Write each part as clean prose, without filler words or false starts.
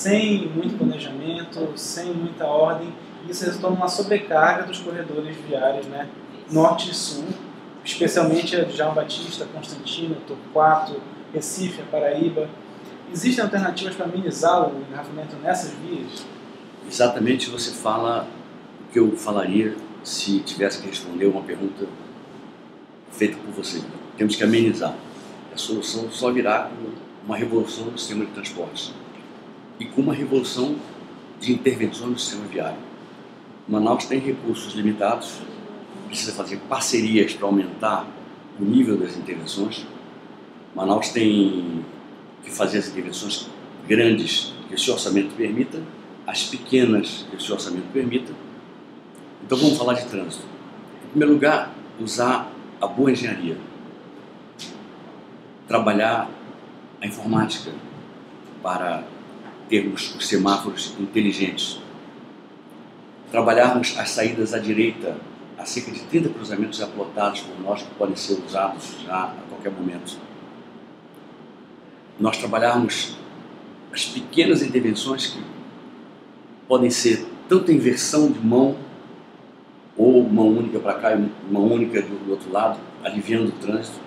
sem muito planejamento, sem muita ordem. Isso resultou numa sobrecarga dos corredores viários, né, norte e sul, especialmente a de João Batista, Constantino, Torquato, Recife, Paraíba. Existem alternativas para amenizar o engarrafamento nessas vias? Exatamente, você fala o que eu falaria se tivesse que responder uma pergunta feita por você. Temos que amenizar. A solução só virá com uma revolução no sistema de transportes e com uma revolução de intervenções no sistema viário. Manaus tem recursos limitados, precisa fazer parcerias para aumentar o nível das intervenções. Manaus tem que fazer as intervenções grandes que esse orçamento permita, as pequenas que esse orçamento permita. Então vamos falar de trânsito. Em primeiro lugar, usar a boa engenharia, trabalhar a informática para termos os semáforos inteligentes, trabalharmos as saídas à direita, há cerca de 30 cruzamentos já plotados por nós que podem ser usados já a qualquer momento. Nós trabalharmos as pequenas intervenções que podem ser tanto inversão de mão ou mão única para cá e mão única do outro lado, aliviando o trânsito,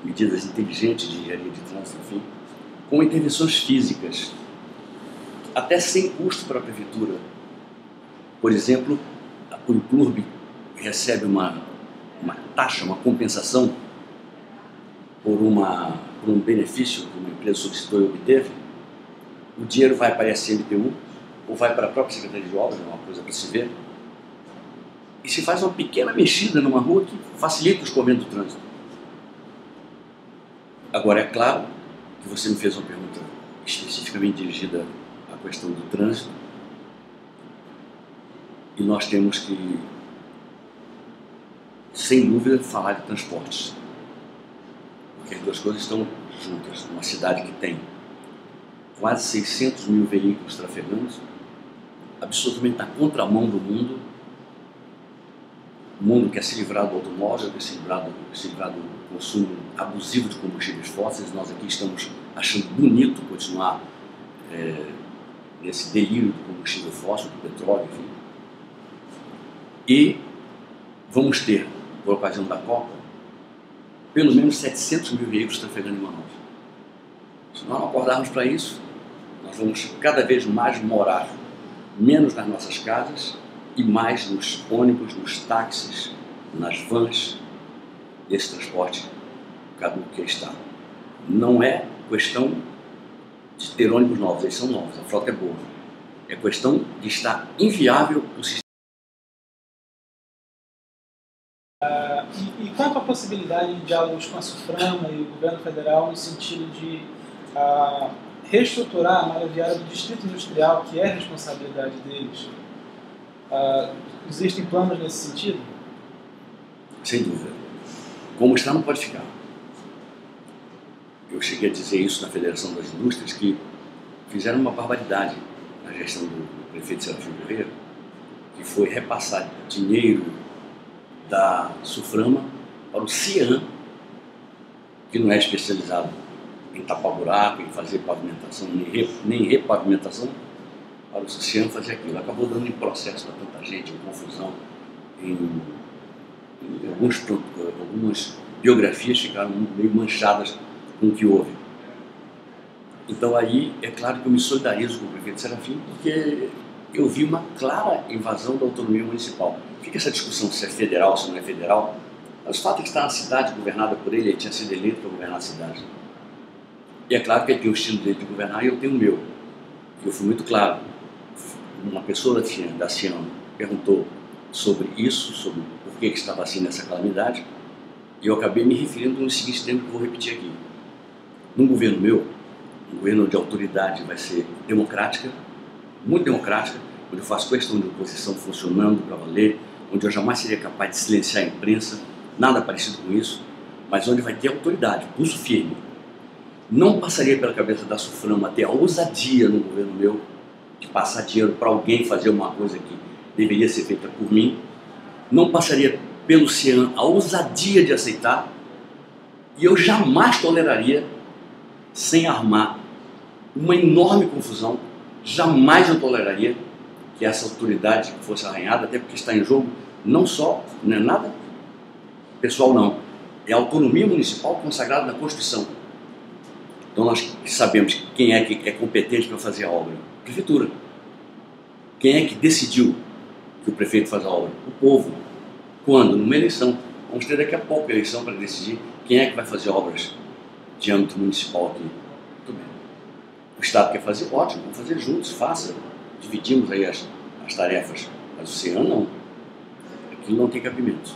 medidas inteligentes de engenharia de trânsito, enfim, com intervenções físicas, até sem custo para a prefeitura. Por exemplo, o Implurb recebe uma taxa, uma compensação por um benefício que uma empresa solicitou e obteve. O dinheiro vai para a SMTU ou vai para a própria Secretaria de Obras, é uma coisa para se ver, e se faz uma pequena mexida numa rua que facilita o escoamento do trânsito. Agora, é claro que você me fez uma pergunta especificamente dirigida à questão do trânsito, e nós temos que, sem dúvida, falar de transportes, porque as duas coisas estão juntas. Uma cidade que tem quase 600 mil veículos trafegando, absolutamente na contramão do mundo, o mundo quer se livrar do automóvel, quer se livrar do consumo abusivo de combustíveis fósseis. Nós aqui estamos achando bonito continuar nesse delírio do combustível fóssil, do petróleo, enfim. E vamos ter, por ocasião da Copa, pelo menos 700 mil veículos trafegando em Manaus. Se nós não acordarmos para isso, nós vamos cada vez mais morar menos nas nossas casas e mais nos ônibus, nos táxis, nas vans, esse transporte caduco que está. Não é questão de ter ônibus novos, eles são novos, a frota é boa. É questão de estar inviável o sistema. E quanto à possibilidade de diálogos com a SUFRAMA e o governo federal no sentido de reestruturar a malha viária do distrito industrial, que é responsabilidade deles? Existem planos nesse sentido? Sem dúvida. Como está, não pode ficar. Eu cheguei a dizer isso na Federação das Indústrias, que fizeram uma barbaridade na gestão do prefeito Serafim Guerreiro, que foi repassar dinheiro da SUFRAMA para o CIAN, que não é especializado em tapar buraco, em fazer pavimentação, nem repavimentação, para o CIAN fazer aquilo. Acabou dando em processo para tanta gente, em confusão, algumas biografias ficaram meio manchadas com o que houve. Então aí, é claro que eu me solidarizo com o prefeito Serafim, porque eu vi uma clara invasão da autonomia municipal. Fica essa discussão se é federal, se não é federal, mas o fato é que está na cidade governada por ele, ele tinha sido eleito para governar a cidade. E é claro que ele tem o estilo dele de governar e eu tenho o meu. Eu fui muito claro. Uma pessoa da CIAN perguntou sobre isso, sobre por que estava assim nessa calamidade, e eu acabei me referindo no seguinte tempo que eu vou repetir aqui. Num governo meu, um governo de autoridade vai ser democrática, muito democrática, onde eu faço questão de oposição funcionando para valer, onde eu jamais seria capaz de silenciar a imprensa, nada parecido com isso, mas onde vai ter autoridade, pulso firme. Não passaria pela cabeça da SUFRAMA ter a ousadia no governo meu de passar dinheiro para alguém fazer uma coisa que deveria ser feita por mim. Não passaria pelo CIAN a ousadia de aceitar, e eu jamais toleraria, sem armar uma enorme confusão. Jamais eu toleraria que essa autoridade fosse arranhada, até porque está em jogo não só, não é nada pessoal não, é a autonomia municipal consagrada na Constituição. Então nós sabemos quem é que é competente para fazer a obra. A prefeitura. Quem é que decidiu que o prefeito faz a obra? O povo. Quando? Numa eleição. Vamos ter daqui a pouco a eleição para decidir quem é que vai fazer obras de âmbito municipal aqui. Muito bem. O Estado quer fazer? Ótimo, vamos fazer juntos, faça. Dividimos aí as tarefas. Mas o CEAN não. Aquilo não tem cabimento.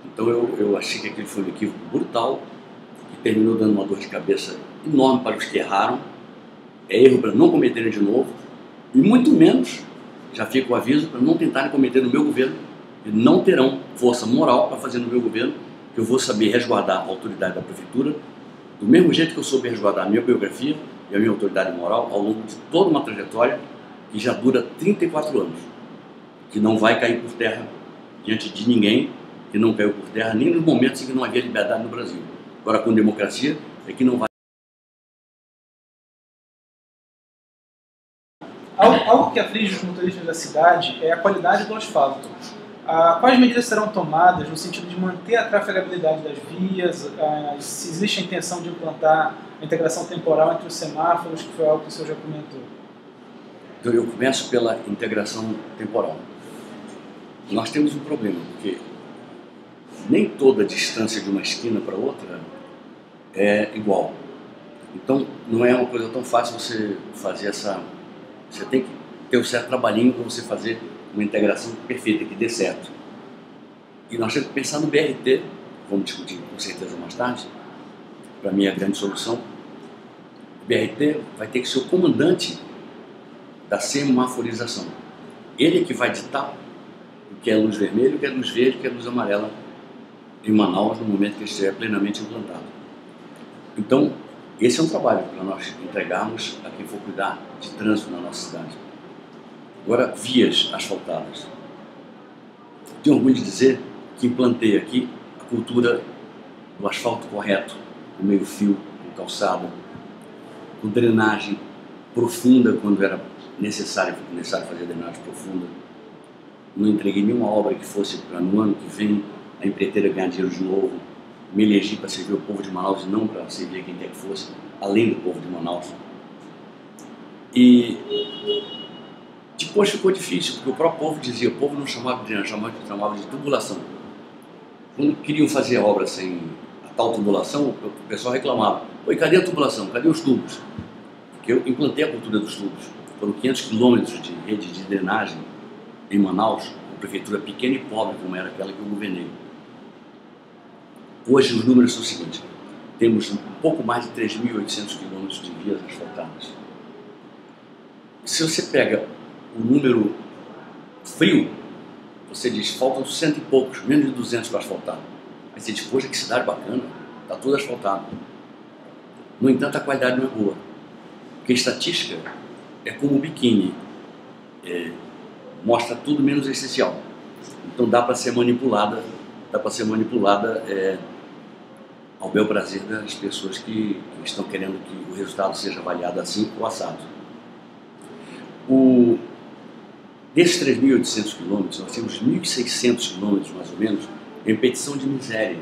Então eu achei que aquilo foi um equívoco brutal, que terminou dando uma dor de cabeça enorme para os que erraram. É erro para não cometerem de novo, e muito menos, já fica o aviso, para não tentarem cometer no meu governo, e não terão força moral para fazer no meu governo, que eu vou saber resguardar a autoridade da prefeitura, do mesmo jeito que eu soube resguardar a minha biografia e a minha autoridade moral ao longo de toda uma trajetória que já dura 34 anos, que não vai cair por terra diante de ninguém, que não caiu por terra nem nos momentos em que não havia liberdade no Brasil. Agora, com democracia, é que não vai. Algo que aflige os motoristas da cidade é a qualidade do asfalto. Quais medidas serão tomadas no sentido de manter a trafegabilidade das vias? Se existe a intenção de implantar a integração temporal entre os semáforos, que foi algo que o senhor já comentou? Então, eu começo pela integração temporal. Nós temos um problema, porque nem toda a distância de uma esquina para outra é igual. Então, não é uma coisa tão fácil você fazer essa... Você tem que ter um certo trabalhinho para você fazer uma integração perfeita, que dê certo. E nós temos que pensar no BRT, vamos discutir com certeza mais tarde, para mim é a grande solução. O BRT vai ter que ser o comandante da semaforização. Ele é que vai ditar o que é luz vermelha, o que é luz verde, o que é luz amarela em Manaus no momento que ele estiver plenamente implantado. Então, esse é um trabalho para nós entregarmos a quem for cuidar de trânsito na nossa cidade. Agora, vias asfaltadas. Tenho orgulho de dizer que implantei aqui a cultura do asfalto correto, com meio fio, com calçada, com drenagem profunda quando era necessário fazer drenagem profunda. Não entreguei nenhuma obra que fosse para no ano que vem a empreiteira ganhar dinheiro de novo. Me elegi para servir o povo de Manaus e não para servir quem quer que fosse, além do povo de Manaus. E depois ficou difícil, porque o próprio povo dizia, o povo não chamava de drenagem, chamava de tubulação. Quando queriam fazer a obra sem a tal tubulação, o pessoal reclamava, e cadê a tubulação? Cadê os tubos? Porque eu implantei a cultura dos tubos. Foram 500 quilômetros de rede de drenagem em Manaus, uma prefeitura pequena e pobre como era aquela que eu governei. Hoje os números são os seguintes, temos um pouco mais de 3.800 quilômetros de vias asfaltadas. Se você pega o número frio, você diz, faltam 100 e poucos, menos de 200 para asfaltar. Aí você diz, poxa, que cidade bacana, está tudo asfaltado. No entanto, a qualidade não é boa, porque a estatística é como o biquíni, mostra tudo menos o essencial. Então dá para ser manipulada, ao bel prazer das pessoas que estão querendo que o resultado seja avaliado assim ou assado. Desses 3.800 quilômetros, nós temos 1.600 quilômetros, mais ou menos, em petição de miséria.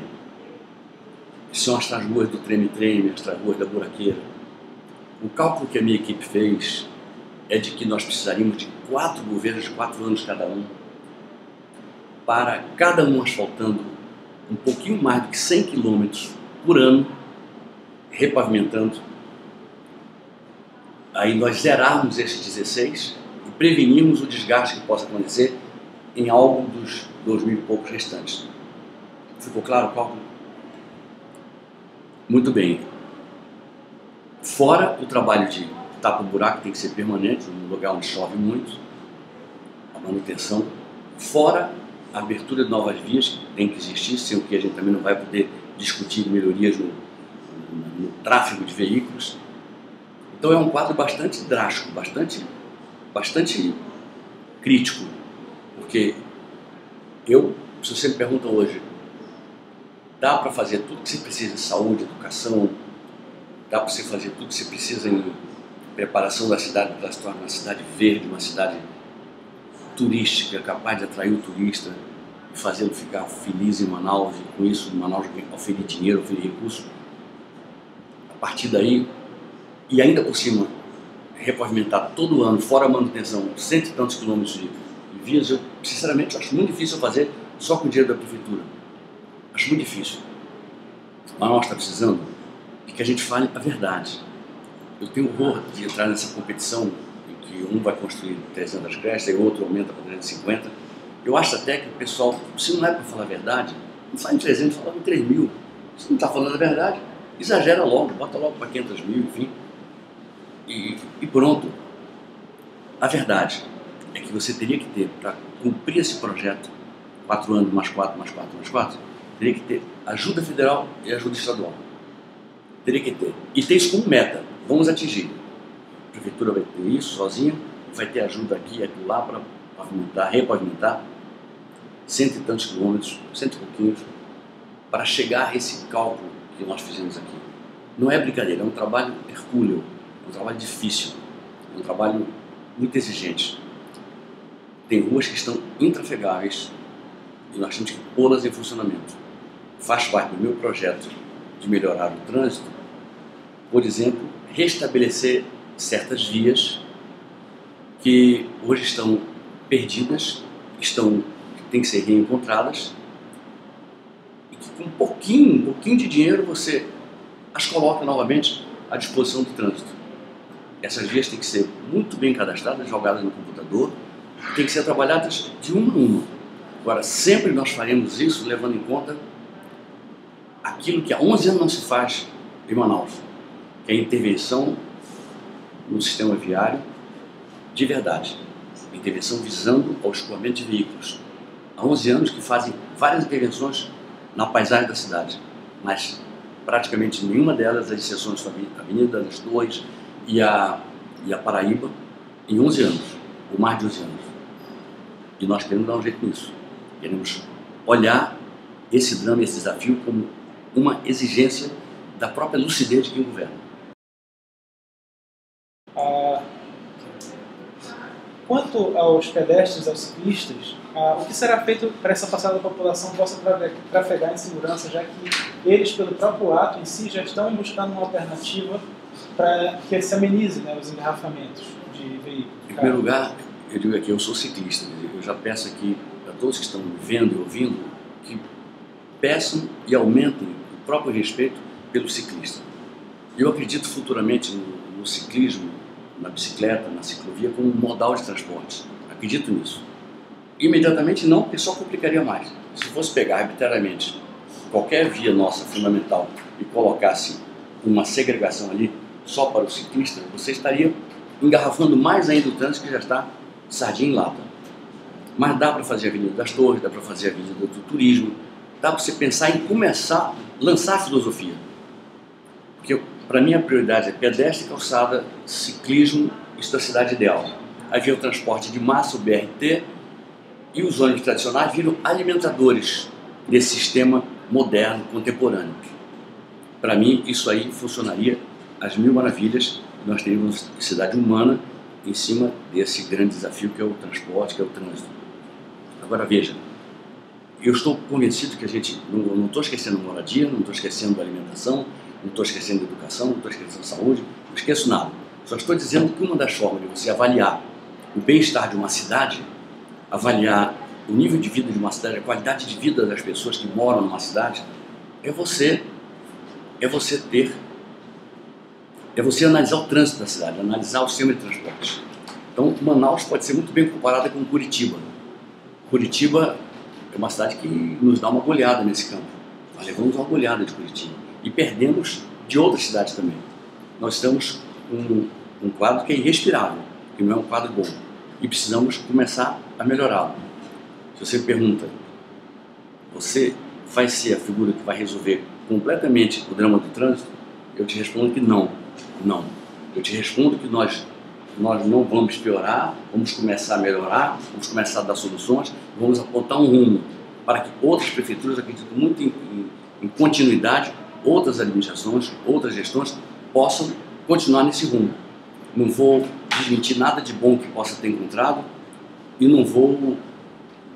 Que são as ruas do treme-treme, as ruas da buraqueira. O cálculo que a minha equipe fez é de que nós precisaríamos de 4 governos de 4 anos cada um, para cada um asfaltando um pouquinho mais do que 100 quilômetros por ano, repavimentando. Aí nós zerarmos esses 16 e prevenirmos o desgaste que possa acontecer em algo dos 2.000 e poucos restantes. Ficou claro o cálculo? Muito bem. Fora o trabalho de tapa-buraco, que tem que ser permanente, num lugar onde chove muito, a manutenção. Fora a abertura de novas vias, que tem que existir, sem o que a gente também não vai poder discutir melhorias no tráfego de veículos. Então é um quadro bastante drástico, bastante crítico, porque se você me pergunta hoje, dá para fazer tudo que você precisa em saúde, educação, dá para você fazer tudo que você precisa em preparação da cidade para se tornar uma cidade verde, uma cidade turística, capaz de atrair o turista e fazê-lo ficar feliz em Manaus, e com isso Manaus oferir dinheiro, oferir recursos. A partir daí, e ainda por cima, repavimentar todo ano, fora a manutenção, 100 e tantos quilômetros de vias, eu sinceramente acho muito difícil fazer só com o dinheiro da prefeitura. Acho muito difícil. Manaus está precisando de que a gente fale a verdade. Eu tenho horror de entrar nessa competição em que um vai construir 300 creches e o outro aumenta para 350. Eu acho até que o pessoal, se não é para falar a verdade, não fala em 300, fala em 3 mil. Se não está falando a verdade, exagera logo, bota logo para 500 mil, enfim. E pronto. A verdade é que você teria que ter, para cumprir esse projeto, 4 anos, mais 4, mais 4, mais 4, teria que ter ajuda federal e ajuda estadual. Teria que ter. E ter isso como meta. Vamos atingir. A prefeitura vai ter isso sozinha, vai ter ajuda aqui e lá para pavimentar, repavimentar 100 e tantos quilômetros, 100 e pouquinhos, para chegar a esse cálculo que nós fizemos aqui. Não é brincadeira, é um trabalho hercúleo, é um trabalho difícil, é um trabalho muito exigente. Tem ruas que estão intrafegáveis e nós temos que pô-las em funcionamento. Faz parte do meu projeto de melhorar o trânsito, por exemplo, restabelecer certas vias que hoje estão perdidas, que têm que ser reencontradas, e que com um pouquinho de dinheiro você as coloca novamente à disposição do trânsito. Essas vias têm que ser muito bem cadastradas, jogadas no computador, têm que ser trabalhadas de uma a uma. Agora, sempre nós faremos isso levando em conta aquilo que há 11 anos não se faz em Manaus, que é a intervenção no sistema viário de verdade. A intervenção visando ao escoamento de veículos. Há 11 anos que fazem várias intervenções na paisagem da cidade, mas praticamente nenhuma delas, as exceções são a Avenida das Torres e a Paraíba, em 11 anos, ou mais de 11 anos. E nós queremos dar um jeito nisso. Queremos olhar esse drama, esse desafio, como uma exigência da própria lucidez de quem governa. Quanto aos pedestres, aos ciclistas, o que será feito para essa passada da população possa trafegar em segurança, já que eles, pelo próprio ato em si, já estão buscando uma alternativa para que se amenize, né, os engarrafamentos de veículos? Em primeiro lugar, eu digo aqui, eu sou ciclista, eu já peço aqui a todos que estão vendo e ouvindo que peçam e aumentem o próprio respeito pelo ciclista. Eu acredito futuramente no ciclismo, na bicicleta, na ciclovia, como um modal de transporte. Acredito nisso. Imediatamente não, porque só complicaria mais. Se fosse pegar arbitrariamente qualquer via nossa fundamental e colocasse uma segregação ali só para o ciclista, você estaria engarrafando mais ainda o trânsito que já está sardinha em lata. Mas dá para fazer a Avenida das Torres, dá para fazer a Avenida do Turismo, dá para você pensar em começar a lançar a filosofia. Porque para mim a prioridade é pedestre, calçada, ciclismo, isso da cidade ideal. Aí vem o transporte de massa, o BRT, e os ônibus tradicionais viram alimentadores desse sistema moderno, contemporâneo. Para mim isso aí funcionaria às mil maravilhas, nós teríamos cidade humana em cima desse grande desafio que é o transporte, que é o trânsito. Agora veja, eu estou convencido que a gente, não estou esquecendo moradia, não estou esquecendo alimentação, não estou esquecendo educação, não estou esquecendo saúde, não esqueço nada. Só estou dizendo que uma das formas de você avaliar o bem-estar de uma cidade, avaliar o nível de vida de uma cidade, a qualidade de vida das pessoas que moram numa cidade, é você analisar o trânsito da cidade, analisar o sistema de transporte. Então, Manaus pode ser muito bem comparada com Curitiba. Curitiba é uma cidade que nos dá uma goleada nesse campo. Nós levamos uma goleada de Curitiba e perdemos de outras cidades também. Nós estamos com um quadro que é irrespirável, que não é um quadro bom, e precisamos começar a melhorá-lo. Se você me pergunta, você vai ser a figura que vai resolver completamente o drama do trânsito? Eu te respondo que não. Não. Eu te respondo que nós não vamos piorar, vamos começar a melhorar, vamos começar a dar soluções, vamos apontar um rumo para que outras prefeituras, acredito muito em continuidade, outras administrações, outras gestões possam continuar nesse rumo. não vou desmentir nada de bom que possa ter encontrado e não vou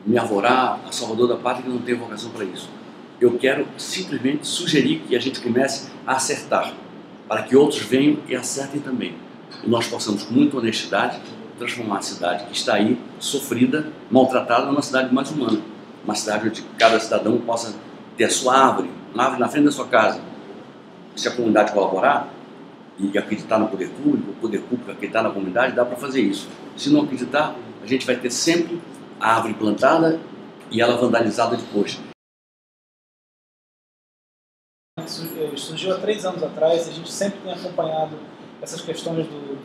me arvorar a Salvador da Pátria que não tem vocação para isso. Eu quero simplesmente sugerir que a gente comece a acertar, para que outros venham e acertem também. E nós possamos, com muita honestidade, transformar a cidade que está aí, sofrida, maltratada, numa cidade mais humana. Uma cidade onde cada cidadão possa ter a sua árvore, uma árvore na frente da sua casa. Se a comunidade colaborar e acreditar no poder público acreditar na comunidade, dá para fazer isso. Se não acreditar, a gente vai ter sempre a árvore plantada e ela vandalizada depois. Surgiu há 3 anos atrás, a gente sempre tem acompanhado essas questões do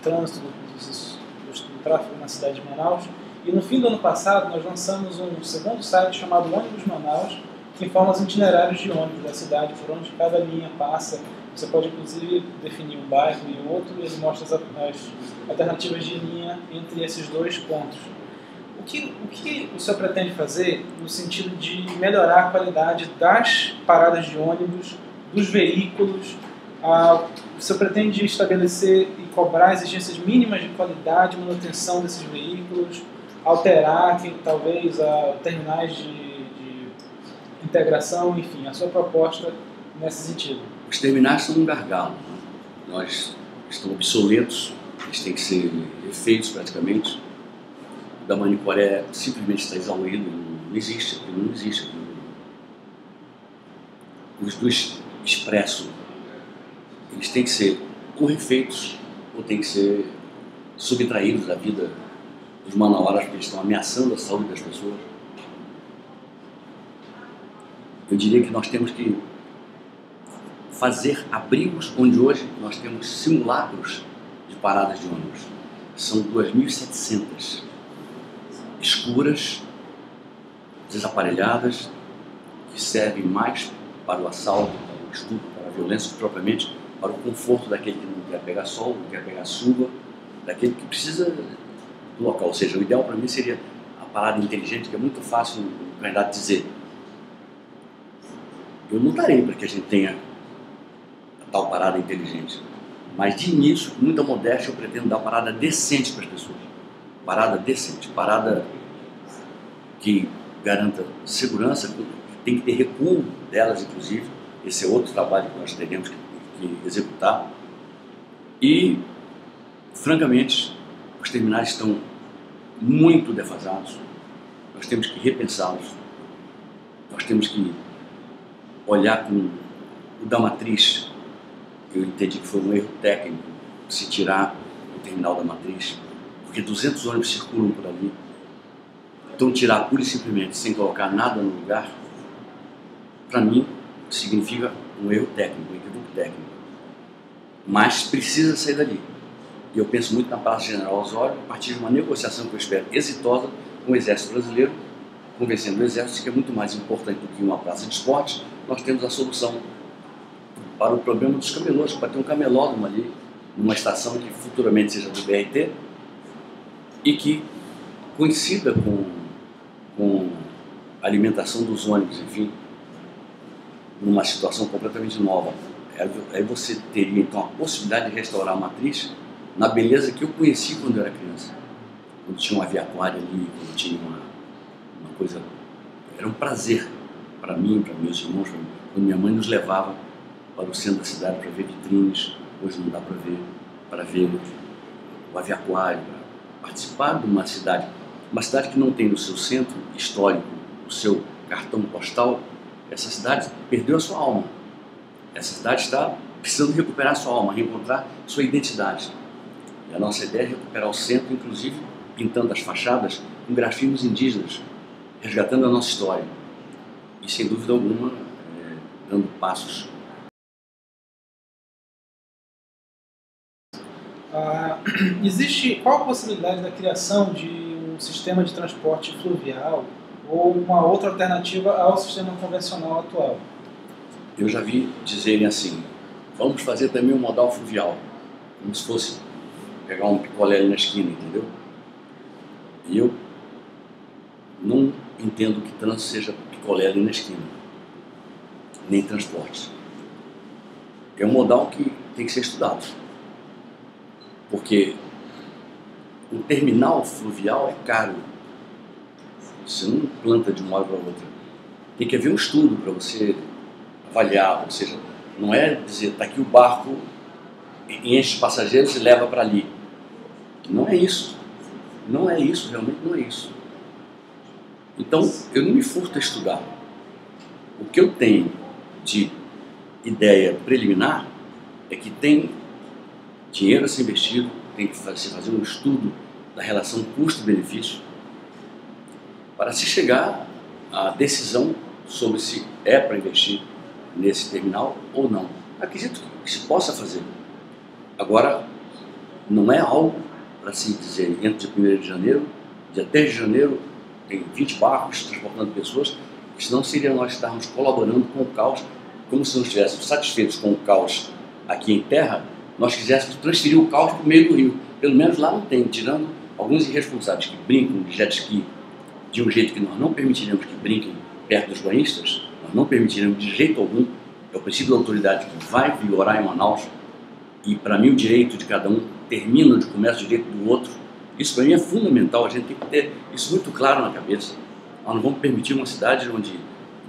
trânsito, do tráfego na cidade de Manaus. E no fim do ano passado nós lançamos um segundo site chamado Ônibus Manaus, que informa os itinerários de ônibus da cidade, por onde cada linha passa. Você pode inclusive definir um bairro e outro, e ele mostra as alternativas de linha entre esses dois pontos. O que o senhor pretende fazer no sentido de melhorar a qualidade das paradas de ônibus, dos veículos? O senhor pretende estabelecer e cobrar exigências mínimas de qualidade, manutenção desses veículos, alterar talvez terminais de integração, enfim, a sua proposta nesse sentido? Os terminais são um gargalo, né? Nós estão obsoletos, eles têm que ser refeitos praticamente. O da Manicoré simplesmente está exaurido, não existe aquilo, não existe aquilo. Os do Expresso, eles têm que ser ou refeitos ou têm que ser subtraídos da vida dos manauaras, porque eles estão ameaçando a saúde das pessoas. Eu diria que nós temos que fazer abrigos onde hoje nós temos simulacros de paradas de ônibus. São 2.700 escuras, desaparelhadas, que servem mais para o assalto, para o estupro, para a violência, propriamente para o conforto daquele que não quer pegar sol, não quer pegar chuva, daquele que precisa do local. Ou seja, o ideal para mim seria a parada inteligente, que é muito fácil o candidato dizer. Eu não darei para que a gente tenha a tal parada inteligente, mas de início, com muita modéstia, eu pretendo dar parada decente para as pessoas. Parada decente, parada que garanta segurança, tem que ter recuo delas, inclusive. Esse é outro trabalho que nós teremos que executar. E, francamente, os terminais estão muito defasados. Nós temos que repensá-los. Nós temos que olhar com o da Matriz. Eu entendi que foi um erro técnico se tirar o terminal da Matriz, porque 200 ônibus circulam por ali. Então, tirar pura e simplesmente, sem colocar nada no lugar, para mim, significa um erro técnico, um equívoco técnico. Mas precisa sair dali. E eu penso muito na Praça General Osório, a partir de uma negociação que eu espero exitosa com o Exército Brasileiro, convencendo o Exército que é muito mais importante do que uma praça de esporte. Nós temos a solução para o problema dos camelôs, para ter um camelódromo ali, numa estação que futuramente seja do BRT e que coincida com a alimentação dos ônibus, enfim, numa situação completamente nova. Aí você teria então a possibilidade de restaurar a Matriz na beleza que eu conheci quando eu era criança. Quando tinha um aviatório ali, quando tinha uma coisa... Era um prazer para mim, para meus irmãos, quando minha mãe nos levava para o centro da cidade para ver vitrines. Hoje não dá para ver o aviatório, para participar de uma cidade que não tem no seu centro histórico o seu cartão postal. Essa cidade perdeu a sua alma. Essa cidade está precisando recuperar a sua alma, reencontrar sua identidade. E a nossa ideia é recuperar o centro, inclusive pintando as fachadas com grafismos indígenas, resgatando a nossa história. E, sem dúvida alguma, dando passos. Qual a possibilidade da criação de um sistema de transporte fluvial ou uma outra alternativa ao sistema convencional atual? Eu já vi dizerem assim, vamos fazer também um modal fluvial, como se fosse pegar um picolé ali na esquina, entendeu? E eu não entendo que trânsito seja picolé ali na esquina, nem transporte. É um modal que tem que ser estudado. Porque um terminal fluvial é caro. Você não planta de uma hora para outra. Tem que haver um estudo para você avaliar, ou seja, não é dizer, está aqui o barco, enche passageiros e leva para ali. Não é isso. Não é isso, realmente não é isso. Então, eu não me furto a estudar. O que eu tenho de ideia preliminar é que tem dinheiro a ser investido, tem que fazer um estudo da relação custo-benefício para se chegar à decisão sobre se é para investir nesse terminal ou não. Acredito que se possa fazer. Agora, não é algo para se dizer, entre 1º de janeiro, dia 10 de janeiro, tem 20 barcos transportando pessoas, senão seria nós estarmos colaborando com o caos, como se não estivéssemos satisfeitos com o caos aqui em terra, nós quiséssemos transferir o caos para o meio do rio. Pelo menos lá não tem, tirando alguns irresponsáveis que brincam de jet ski de um jeito que nós não permitiremos que brinquem perto dos banhistas, nós não permitiremos de jeito algum. É o princípio da autoridade que vai vigorar em Manaus, e para mim o direito de cada um termina onde começa o direito do outro. Isso para mim é fundamental, a gente tem que ter isso muito claro na cabeça. Nós não vamos permitir uma cidade onde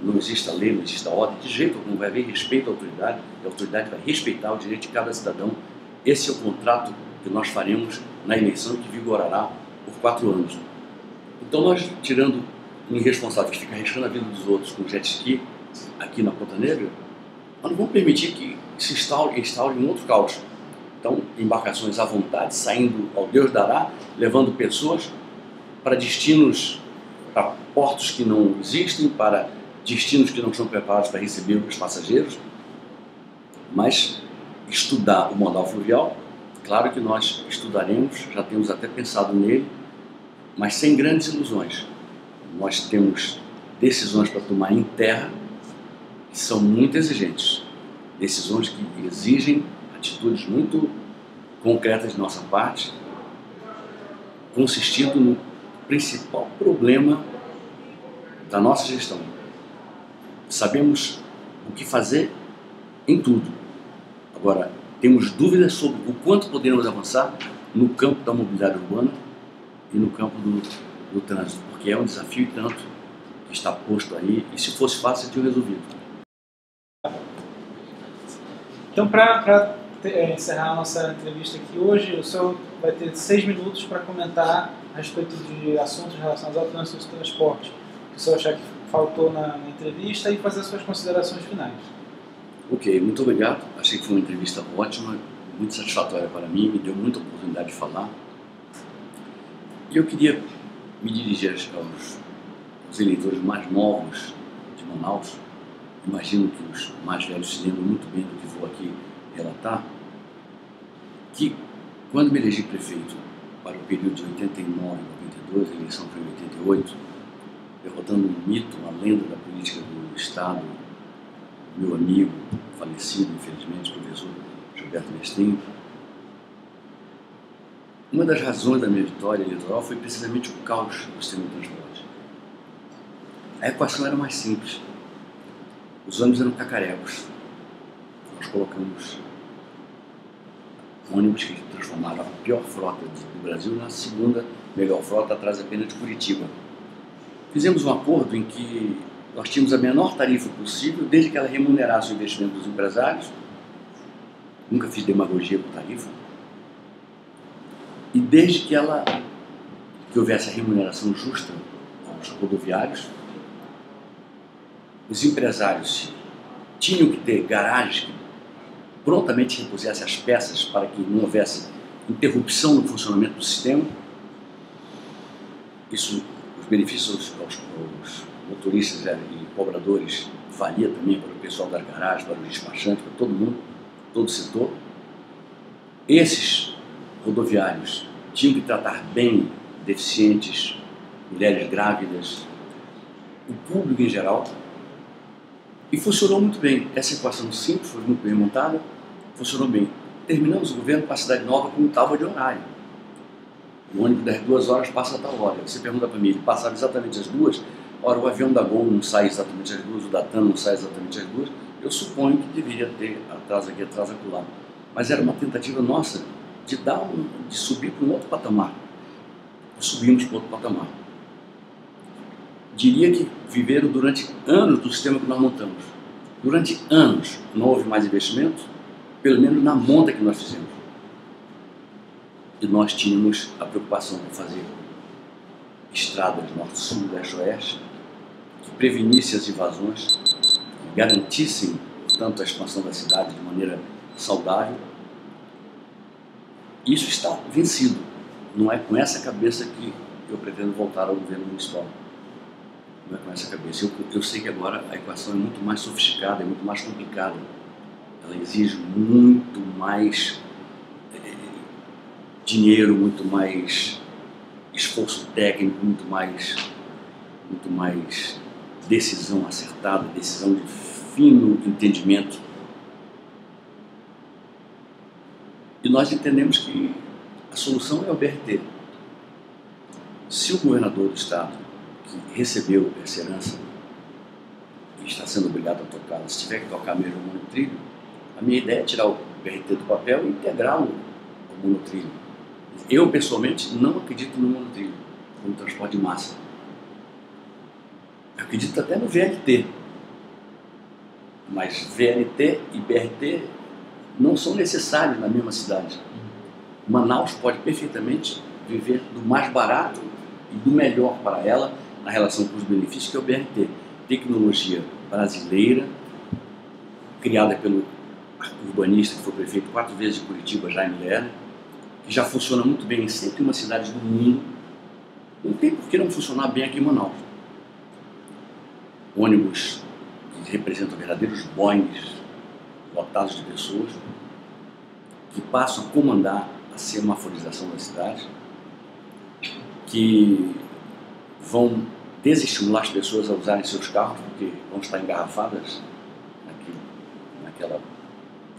não exista lei, não exista ordem, de jeito algum. Vai haver respeito à autoridade, e a autoridade vai respeitar o direito de cada cidadão. Esse é o contrato que nós faremos na eleição que vigorará por 4 anos. Então nós, tirando um irresponsável que fica arriscando a vida dos outros com jet ski aqui na Ponta Negra, nós não vamos permitir que se instaure um outro caos. Então, embarcações à vontade, saindo ao Deus dará, levando pessoas para destinos, para portos que não existem, para destinos que não estão preparados para receber os passageiros. Mas estudar o modal fluvial, claro que nós estudaremos, já temos até pensado nele, mas sem grandes ilusões. Nós temos decisões para tomar em terra que são muito exigentes, decisões que exigem atitudes muito concretas de nossa parte, consistindo no principal problema da nossa gestão. Sabemos o que fazer em tudo. Agora, temos dúvidas sobre o quanto poderemos avançar no campo da mobilidade urbana e no campo do trânsito, porque é um desafio e tanto que está posto aí, e se fosse fácil, tinha resolvido. Então, para encerrar a nossa entrevista aqui hoje, o senhor vai ter 6 minutos para comentar a respeito de assuntos relacionados ao trânsito e transporte, que o senhor achar que faltou na entrevista, e fazer as suas considerações finais. Ok, muito obrigado. Achei que foi uma entrevista ótima, muito satisfatória para mim, me deu muita oportunidade de falar. E eu queria me dirigir aos eleitores mais novos de Manaus. Imagino que os mais velhos se lembram muito bem do que vou aqui relatar, que quando me elegi prefeito para o período de 89 a 92, a eleição foi em 88, derrotando um mito, uma lenda da política do Estado, meu amigo, falecido, infelizmente, o professor Gilberto Mestrinho. Uma das razões da minha vitória eleitoral foi precisamente o caos do sistema de transporte. A equação era mais simples. Os ônibus eram cacarecos. Nós colocamos ônibus que transformaram a pior frota do Brasil na segunda melhor frota, atrás apenas de Curitiba. Fizemos um acordo em que nós tínhamos a menor tarifa possível, desde que ela remunerasse o investimento dos empresários. Nunca fiz demagogia com tarifa. E desde que houvesse a remuneração justa aos rodoviários, os empresários tinham que ter garagens que prontamente repusessem as peças para que não houvesse interrupção no funcionamento do sistema. Isso, os benefícios aos motoristas e cobradores valia também para o pessoal das garagens, para os despachantes, para todo mundo, todo o setor. Esses rodoviários tinham que tratar bem deficientes, mulheres grávidas, o público em geral, e funcionou muito bem. Essa equação simples foi muito bem montada, funcionou bem. Terminamos o governo com a Cidade Nova com tábua de horário. O ônibus das 2 horas passa a tal hora. Você pergunta para mim, ele passava exatamente as 2? Ora, o avião da Gol não sai exatamente às 2, o da TAM não sai exatamente às 2. Eu suponho que deveria ter atraso aqui, atraso acolá. Mas era uma tentativa nossa de subir para um outro patamar. Subimos para outro patamar. Diria que viveram durante anos do sistema que nós montamos. Durante anos não houve mais investimento, pelo menos na monta que nós fizemos. E nós tínhamos a preocupação de fazer estradas norte-sul, leste-oeste, que prevenisse as invasões, que garantissem, tanto a expansão da cidade de maneira saudável. Isso está vencido. Não é com essa cabeça que eu pretendo voltar ao governo municipal. Não é com essa cabeça. Eu sei que agora a equação é muito mais sofisticada, é muito mais complicada. Ela exige muito mais dinheiro, muito mais esforço técnico, muito mais decisão acertada, decisão de fino entendimento. E nós entendemos que a solução é o BRT. Se o governador do estado, que recebeu essa herança e está sendo obrigado a tocá-la, se tiver que tocar mesmo o monotrilho, a minha ideia é tirar o BRT do papel e integrá-lo ao monotrilho. Eu, pessoalmente, não acredito no monotrilho como transporte de massa. Eu acredito até no VLT. Mas VLT e BRT não são necessários na mesma cidade. Manaus pode perfeitamente viver do mais barato e do melhor para ela na relação com os benefícios, que é o BRT. Tecnologia brasileira, criada pelo urbanista que foi prefeito 4 vezes de Curitiba, Jaime Lerner, que já funciona muito bem em 101 cidades do mundo. Não tem por que não funcionar bem aqui em Manaus. Ônibus que representam verdadeiros Boeings lotados de pessoas que passam a comandar a semaforização da cidade, que vão desestimular as pessoas a usarem seus carros, porque vão estar engarrafadas naquela...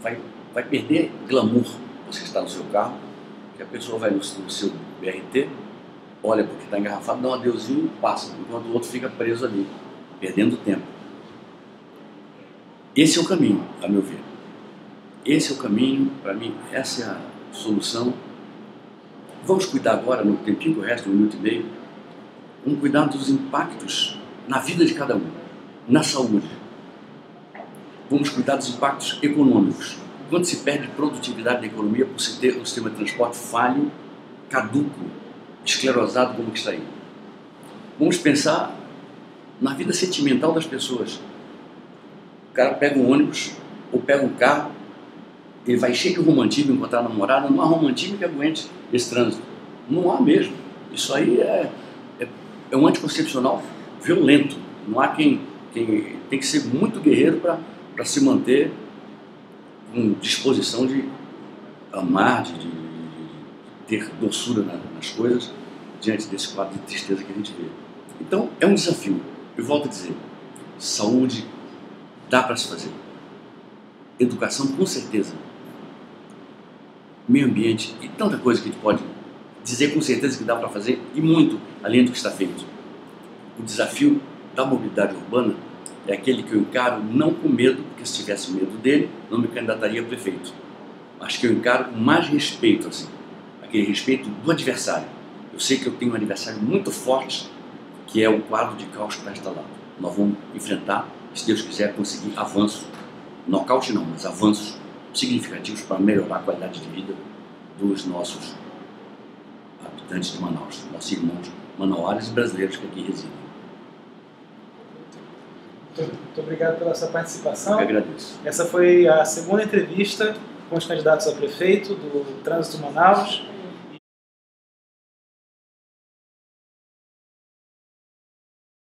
Vai perder glamour você estar no seu carro, que a pessoa vai no seu BRT, olha porque está engarrafado, dá um adeuzinho e passa, enquanto o outro fica preso ali, perdendo tempo. Esse é o caminho, a meu ver. Esse é o caminho, para mim, essa é a solução. Vamos cuidar agora, no tempinho que resta, 1 minuto e meio, vamos cuidar dos impactos na vida de cada um, na saúde. Vamos cuidar dos impactos econômicos. Quando se perde produtividade da economia por se ter um sistema de transporte falho, caduco, esclerosado como que está aí. Vamos pensar na vida sentimental das pessoas. O cara pega um ônibus ou pega um carro, ele vai cheio de romantismo encontrar a namorada, não há romantismo que aguente esse trânsito. Não há mesmo. Isso aí é um anticoncepcional violento. Não há quem tem que ser muito guerreiro para se manter com disposição de amar, de ter doçura nas coisas diante desse quadro de tristeza que a gente vê. Então, é um desafio. Eu volto a dizer, saúde dá para se fazer. Educação, com certeza. Meio ambiente e tanta coisa que a gente pode dizer com certeza que dá para fazer, e muito além do que está feito. O desafio da mobilidade urbana é aquele que eu encaro não com medo, porque se tivesse medo dele, não me candidataria a prefeito. Acho que eu encaro com mais respeito, assim, aquele respeito do adversário. Eu sei que eu tenho um adversário muito forte, que é o quadro de caos que está instalado. Nós vamos enfrentar, se Deus quiser, conseguir avanços, nocaute não, mas avanços significativos para melhorar a qualidade de vida dos nossos habitantes de Manaus, nossos irmãos manauares e brasileiros que aqui residem. Muito obrigado pela sua participação. Eu agradeço. Essa foi a segunda entrevista com os candidatos a prefeito do Trânsito Manaus.